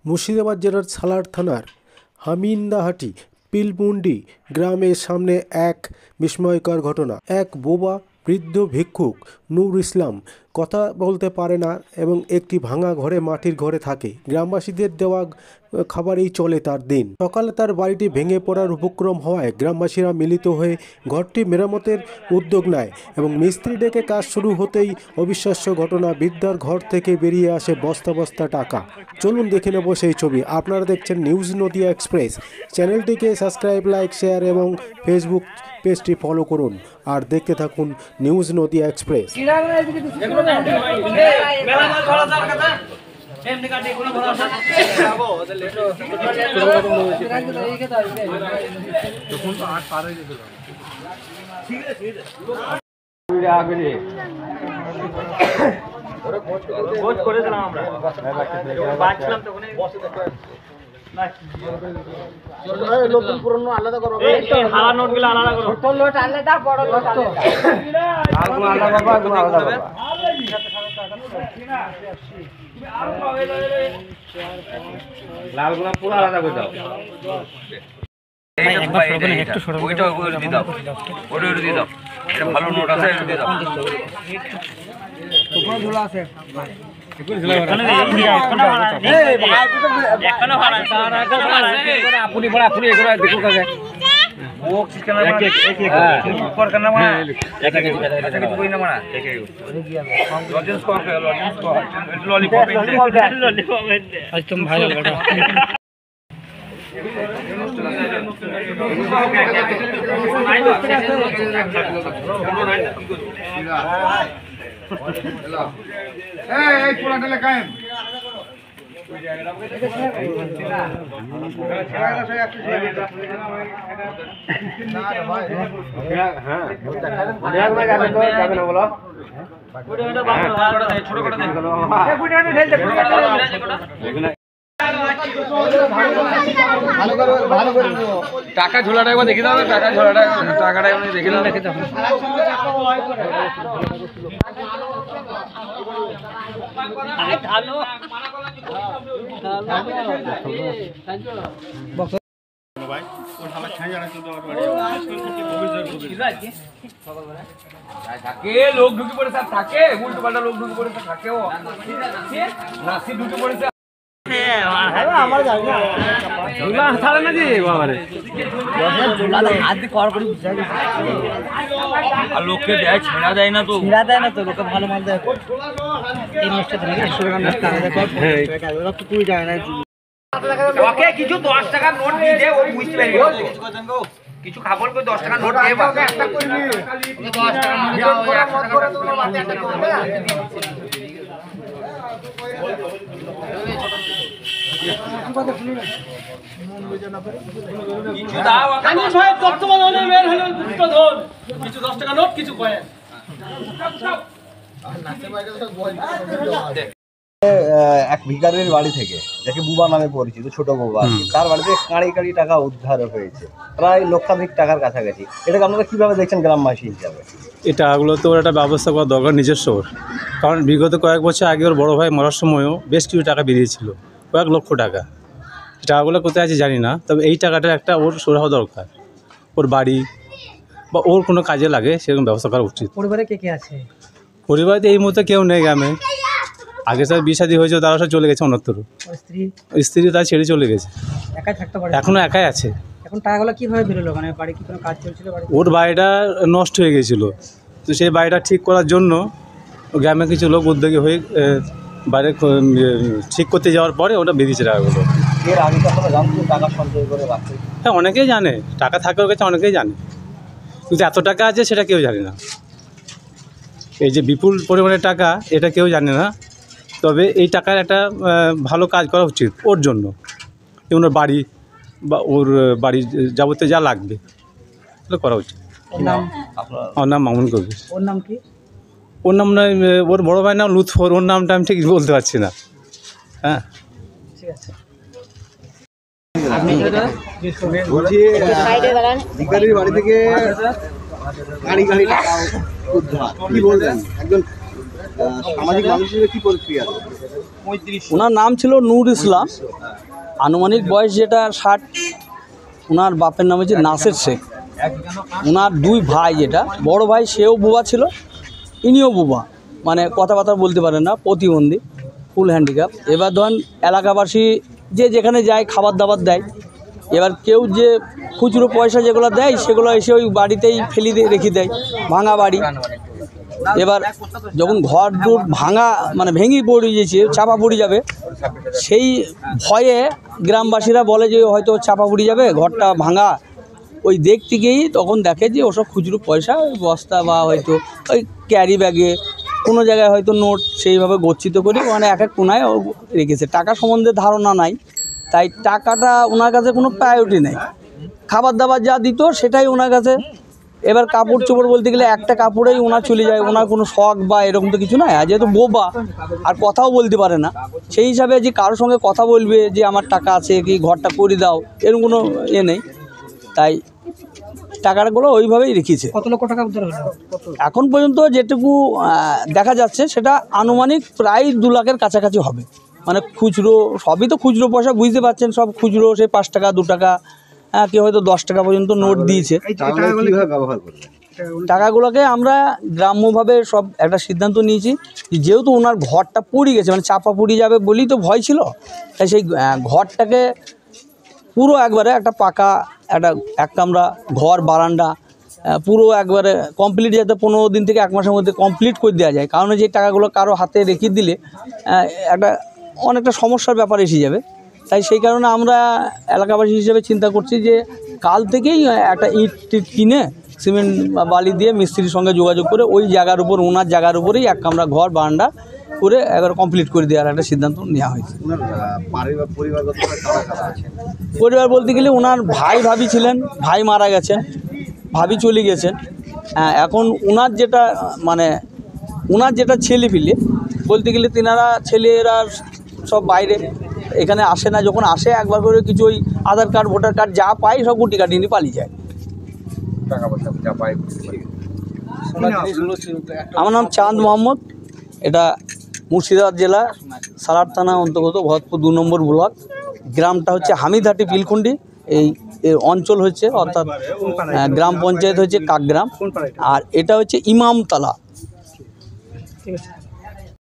মুর্শিদাবাদ জেলার সালার থানার হামিন্দাহাটি পিলমুন্ডি গ্রামের সামনে এক বিস্ময়কর ঘটনা। এক বোবা বৃদ্ধ ভিক্ষুক নূর ইসলাম কথা বলতে পারে না এবং একটি ভাঙা ঘরে মাটির ঘরে থাকে। গ্রামবাসীদের দেওয়া খাবারেই চলে তার দিন। সকালে তার বাড়িটি ভেঙে পড়ার উপক্রম হওয়ায় গ্রামবাসীরা মিলিত হয়ে ঘরটি মেরামতের উদ্যোগ নেয় এবং মিস্ত্রি ডেকে কাজ শুরু হতেই অবিশ্বাস্য ঘটনা, বৃদ্ধার ঘর থেকে বেরিয়ে আসে বস্তা বস্তা টাকা। চলুন দেখে নেব সেই ছবি। আপনারা দেখছেন নিউজ নদিয়া এক্সপ্রেস। চ্যানেলটিকে সাবস্ক্রাইব, লাইক, শেয়ার এবং ফেসবুক পেজটি ফলো করুন আর দেখতে থাকুন নিউজ নদিয়া এক্সপ্রেস। নতুন পুরনো আলাদা করো, হারা নোট গুলো আলাদা করো, ছোট নোট আলাদা, বড় নোট আলাদা, লালগুলো পুরো আলাদা করে দাও। ভালো নোট আছে, আপনি টাকা ঝোলাটা একবার দেখে দাও, টাকা ঝোলাটা, টাকাটা দেখে দাও, দেখে দাও। লোক ঢুকে পড়েছে, থাকে উল্টো পাল্টা লোক ঢুকে পড়েছে, থাকেও নাসি ঢুকে পড়েছে। লোককে দেয়, ছেঁড়া দেয় না তো, ছেঁড়া দেয় না তো, লোকে ভালো মাল দেয়। কিছু 10 টাকার নোট দিয়ে দে, ও বুঝতে পারবি। কিছু খাবার করে 10 টাকার নোট দিয়ে একটা করবি, 10 টাকার নোট দাও, 100 টাকা করে তোমার মাথায় একটা করবে। কিছু দাও, আমি ভাই বর্তমান হলে বের হলো দুটো ধর, কিছু 10 টাকা নোট, কিছু কয়েন। এক ভিখারির বাড়ি থেকে, যাকে বুবা নামে পরিচিত, ছোট বুবা, তার বাড়িতে কাঁড়ি কাঁড়ি টাকা উদ্ধার হয়েছে, প্রায় লক্ষাধিক টাকার কাছাকাছি। এটাকে আপনারা কিভাবে দেখছেন গ্রামবাসী হিসাবে? এই টাকাগুলো তো একটা ব্যবস্থা করা দরকার নিজস্ব, কারণ বিগত কয়েক বছর আগে ওর বড়ো ভাই মরার সময়ও বেশ কিছু টাকা বেরিয়েছিল, কয়েক লক্ষ টাকা। টাকাগুলো কোথায় আছে জানি না, তবে এই টাকাটা একটা ওর সরাহ দরকার, ওর বাড়ি বা ওর কোনো কাজে লাগে সেরকম ব্যবস্থা করা উচিত। পরিবারে কে কে আছে? পরিবারে এই মুহূর্তে কেউ নেই গ্রামে। আগে সব বিয়ে শাদী হয়েছে, তারা সব চলে গেছে অন্যত্র। স্ত্রী তার ছেড়ে চলে গেছে, একাই থাকতে পারে, এখনো একাই আছে। এখন টাকাগুলো কিভাবে বেরোলো? মানে বাড়ি কি কোনো কাজ চলছিল? ওর বাড়িটা নষ্ট হয়ে গেছিল, তো সেই বাড়িটা ঠিক করার জন্য গ্রামে কিছু লোক উদ্যোগী হয়ে বাইরে ঠিক করতে যাওয়ার পরে ওটা বেরিয়েছে টাকাগুলো। এর আগে কখনো জানতো টাকা সঞ্চয় করে রাখতে? হ্যাঁ, অনেকেই জানে, টাকা থাকার কাছে অনেকেই জানে, কিন্তু এত টাকা আছে সেটা কেউ জানে না। এই যে বিপুল পরিমাণে টাকা, এটা কেউ জানে না। তবে এই টাকার একটা ভালো কাজ করা উচিত ওর জন্য, যেমন ওর বাড়ি বা ওর বাড়ির যাবতীয় যা লাগবে সেটা করা উচিত। আমার নাম মামুন কবির। ওর নাম কি? ওর নাম নয়, ওর বড় ভাই নাম লুৎফর, ওর নামটা আমি ঠিক বলতে পারছি না। হ্যাঁ, ঠিক আছে। বলছি ভিখারির বাড়ি থেকে গাড়ি টাকা উদ্ধার, কি বলবেন? একজন সামাজিক মানুষ হিসেবে কি প্রতিক্রিয়া? ওনার নাম ছিল নূর ইসলাম, আনুমানিক বয়স যেটা 60। ওনার বাপের নাম হচ্ছে নাসের শেখ। ওনার 2 ভাই, যেটা বড় ভাই সেও বুবা ছিল, ইনিও বুবা, মানে কথাবার্তা বলতে পারেন না, প্রতিবন্ধী, ফুল হ্যান্ডিক্যাপ। এবার ধরেন এলাকাবাসী যে যেখানে যায় খাবার দাবার দেয়, এবার কেউ যে খুচরো পয়সা যেগুলো দেয় সেগুলো এসে ওই বাড়িতেই ফেলি দিয়ে রেখে দেয়, ভাঙা বাড়ি। এবার যখন ঘর দূর ভাঙা মানে ভেঙে পড়ে গিয়েছে, চাপা পড়ে যাবে, সেই ভয়ে গ্রামবাসীরা বলে যে হয়তো চাপা পড়ে যাবে, ঘরটা ভাঙা। ওই দেখতে গিয়েই তখন দেখে যে ওসব খুচরো পয়সা ওই বস্তা বা হয়তো ওই ক্যারি ব্যাগে কোনো জায়গায় হয়তো নোট সেইভাবে গচ্ছিত করে মানে এক এক কোনায় রেখেছে। টাকা সম্বন্ধে ধারণা নাই, তাই টাকাটা ওনার কাছে কোনো প্রায়োরিটি নেই। খাবার দাবার যা দিত সেটাই ওনার কাছে। এবার কাপড় চোপড় বলতে গেলে একটা কাপড়েই ওনার চলে যায়, ওনার কোনো শখ বা এরকম তো কিছু নয়। আর যেহেতু বোবা আর কথাও বলতে পারে না, সেই হিসাবে যে কারোর সঙ্গে কথা বলবে যে আমার টাকা আছে কি ঘরটা করে দাও, এরকম কোনো নেই। তাই টাকাগুলো ওইভাবেই রেখেছে। কত লক্ষ টাকা উদ্ধার হলো এখন পর্যন্ত যেটুকু দেখা যাচ্ছে সেটা আনুমানিক প্রায় 2 লাখের কাছাকাছি হবে। মানে খুচরো, সবই তো খুচরো পয়সা, বুঝতে পারছেন, সব খুচরো, সেই 5 টাকা 2 টাকা, কেউ হয়তো 10 টাকা পর্যন্ত নোট দিয়েছে। কিভাবে ব্যবহার করবে? টাকাগুলোকে আমরা গ্রাম্যভাবে সব একটা সিদ্ধান্ত নিয়েছি, যেহেতু ওনার ঘরটা পড়ে গেছে, মানে চাপা পড়ে যাবে বলেই তো ভয় ছিল, তাই সেই ঘরটাকে পুরো একবারে একটা পাকা এক কামরা ঘর, বারান্দা পুরো একবারে কমপ্লিট, যাতে 15 দিন থেকে 1 মাসের মধ্যে কমপ্লিট করে দেওয়া যায়। কারণ যে টাকাগুলো কারো হাতে রেখে দিলে অনেকটা সমস্যার ব্যাপার এসে যাবে। তাই সেই কারণে আমরা এলাকাবাসী হিসেবে চিন্তা করছি যে কাল থেকেই একটা ইট কিনে সিমেন্ট বা বালি দিয়ে মিস্ত্রির সঙ্গে যোগাযোগ করে ওই জায়গার উপর, ওনার জায়গার উপরেই 1 কামরা ঘর, বারান্দা করে একবার কমপ্লিট করে দেওয়ার একটা সিদ্ধান্ত নেওয়া হয়েছে। পরিবার বলতে গেলে ওনার ভাই ভাবি ছিলেন, ভাই মারা গেছেন, ভাবি চলে গেছেন। এখন ওনার যেটা ছেলে ফিলে বলতে গেলে, তেনারা ছেলেরা সব বাইরে, এখানে আসে না। যখন আসে একবার করে কিছু ওই আধার কার্ড, ভোটার কার্ড যা পায় সব গুটি কাটি নিয়ে পালিয়ে যায়। আমার নাম চাঁদ মোহাম্মদ, এটা মুর্শিদাবাদ জেলা সালার থানা অন্তর্গত ভরতপুর 2 নম্বর ব্লক। গ্রামটা হচ্ছে হামিদহাটি পিলখুন্ডি। এই অঞ্চল হচ্ছে, অর্থাৎ গ্রাম পঞ্চায়েত হচ্ছে কাকগ্রাম, আর এটা হচ্ছে ইমামতলা। ঠিক আছে।